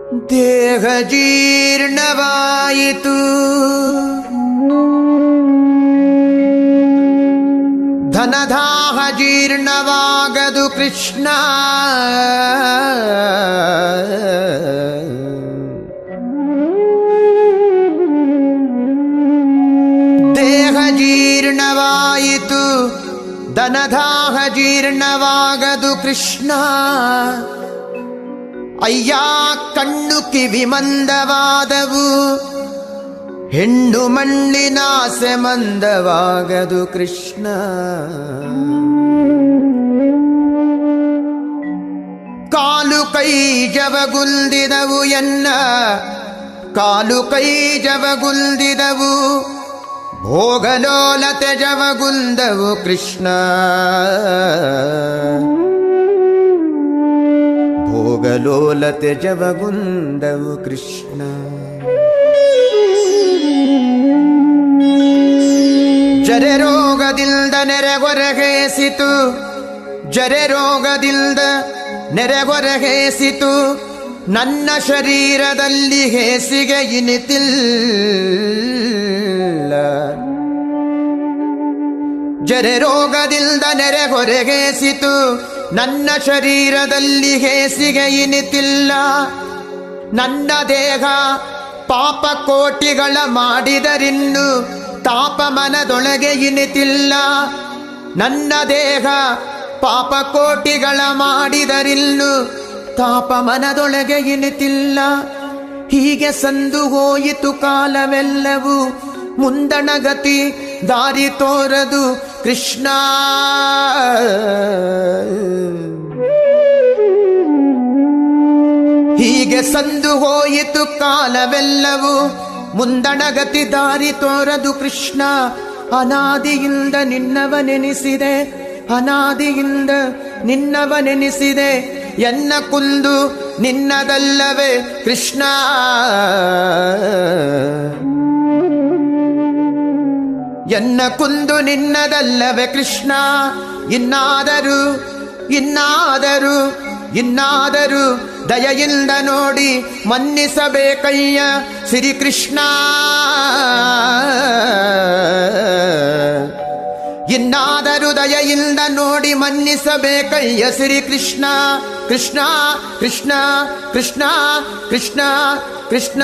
ದೇಹ ಜೀರ್ಣವಾಯಿತು, ಧನದಾಹ ಜೀರ್ಣವಾಗದು ಕೃಷ್ಣ. ದೇಹ ಜೀರ್ಣವಾಯಿತು, ಧನದಾಹ ಜೀರ್ಣವಾಗದು ಕೃಷ್ಣ. ಅಯ್ಯ ಕಣ್ಣು ಕಿವಿ ಮಂದವಾದವು, ಹೆಣ್ಣು ಮಣ್ಣಿನಾಸೆ ಮಂದವಾಗದು ಕೃಷ್ಣ. ಕಾಲು ಕೈ ಜವಗುಲ್ದಿದವು ಎನ್ನ, ಕಾಲು ಕೈ ಜವಗುಲ್ದಿದವು, ಭೋಗಲೋಲತೆ ಜವಗುಲ್ದವು ಕೃಷ್ಣ. ಭೋಗಲೋಲತೆ ಜವಗುಂದವು ಕೃಷ್ಣ. ಜರೆ ರೋಗದಿಲ್ದ ನೆರೆಗೊರಗೇಸಿತು, ಜರೆ ರೋಗದಿಲ್ದ ನೆರೆಗೊರಗೇಸಿತು, ನನ್ನ ಶರೀರದಲ್ಲಿ ಹೇಸಿಗೆ ಇನಿತಿಲ್ಲ. ಜರೆ ರೋಗದಿಲ್ದ ನೆರೆಗೊರಗೇಸಿತು, ನನ್ನ ಶರೀರದಲ್ಲಿ ಹೇಸಿಗೆ ಇನಿತಿಲ್ಲ. ನನ್ನ ದೇಹ ಪಾಪ ಕೋಟಿಗಳ ಮಾಡಿದರಿನ್ನು ತಾಪ ಮನದೊಳಗೆ ಇನಿತಿಲ್ಲ. ನನ್ನ ದೇಹ ಪಾಪ ಕೋಟಿಗಳ ಮಾಡಿದರಿನ್ನು ತಾಪ ಮನದೊಳಗೆ ಇನಿತಿಲ್ಲ. ಹೀಗೆ ಸಂದು ಹೋಯಿತು ಕಾಲವೆಲ್ಲವೂ, ಮುಂದಣಗತಿ ದಾರಿ ತೋರದು ಕೃಷ್ಣ. ಹೀಗೆ ಸಂದು ಹೋಯಿತು ಕಾಲವೆಲ್ಲವೂ, ಮುಂದಣಗತಿ ದಾರಿ ತೋರದು ಕೃಷ್ಣ. ಅನಾದಿಯಿಂದ ನಿನ್ನವನೆನಿಸಿದೆ, ಅನಾದಿಯಿಂದ ನಿನ್ನವನೆನಿಸಿದೆ, ಎನ್ನ ಕುಂದು ನಿನ್ನದಲ್ಲವೇ ಕೃಷ್ಣ. ಎನ್ನ ಕುಂದು ನಿನ್ನದಲ್ಲವೇ ಕೃಷ್ಣ. ಇನ್ನಾದರೂ ಇನ್ನಾದರೂ ಇನ್ನಾದರೂ ದಯೆಯಿಂದ ನೋಡಿ ಮನ್ನಿಸಬೇಕಯ್ಯ ಶ್ರೀಕೃಷ್ಣ. ಇನ್ನಾದರೂ ದಯೆಯಿಂದ ನೋಡಿ ಮನ್ನಿಸಬೇಕಯ್ಯ ಶ್ರೀಕೃಷ್ಣ. ಕೃಷ್ಣ ಕೃಷ್ಣ ಕೃಷ್ಣ ಕೃಷ್ಣ ಕೃಷ್ಣ.